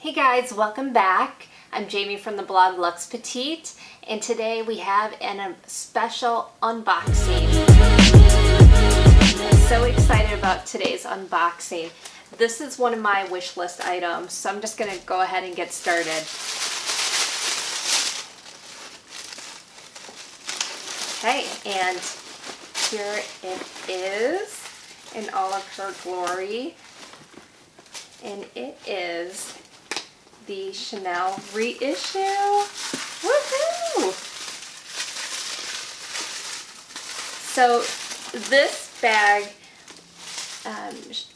Hey guys, welcome back. I'm Jamie from the blog LuxPetite, and today we have a special unboxing. I'm so excited about today's unboxing. This is one of my wish list items, so I'm just going to go ahead and get started. Okay, and here it is in all of her glory, and it is the Chanel reissue. Woohoo! So this bag,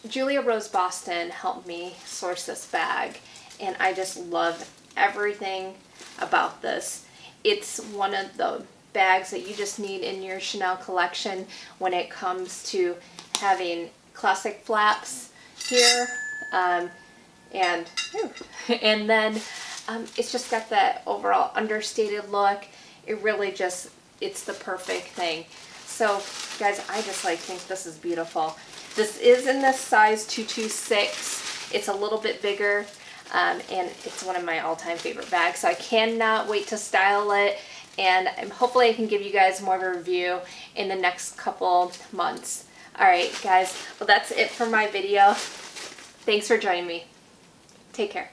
Julia Rose Boston helped me source this bag, and I just love everything about this. It's one of the bags that you just need in your Chanel collection when it comes to having classic flaps here. And then it's just got that overall understated look. It really just, it's the perfect thing. So guys, I just think this is beautiful. This is in the size 226. It's a little bit bigger, and it's one of my all-time favorite bags. So I cannot wait to style it, and hopefully I can give you guys more of a review in the next couple months. All right, guys, well, that's it for my video. Thanks for joining me. Take care.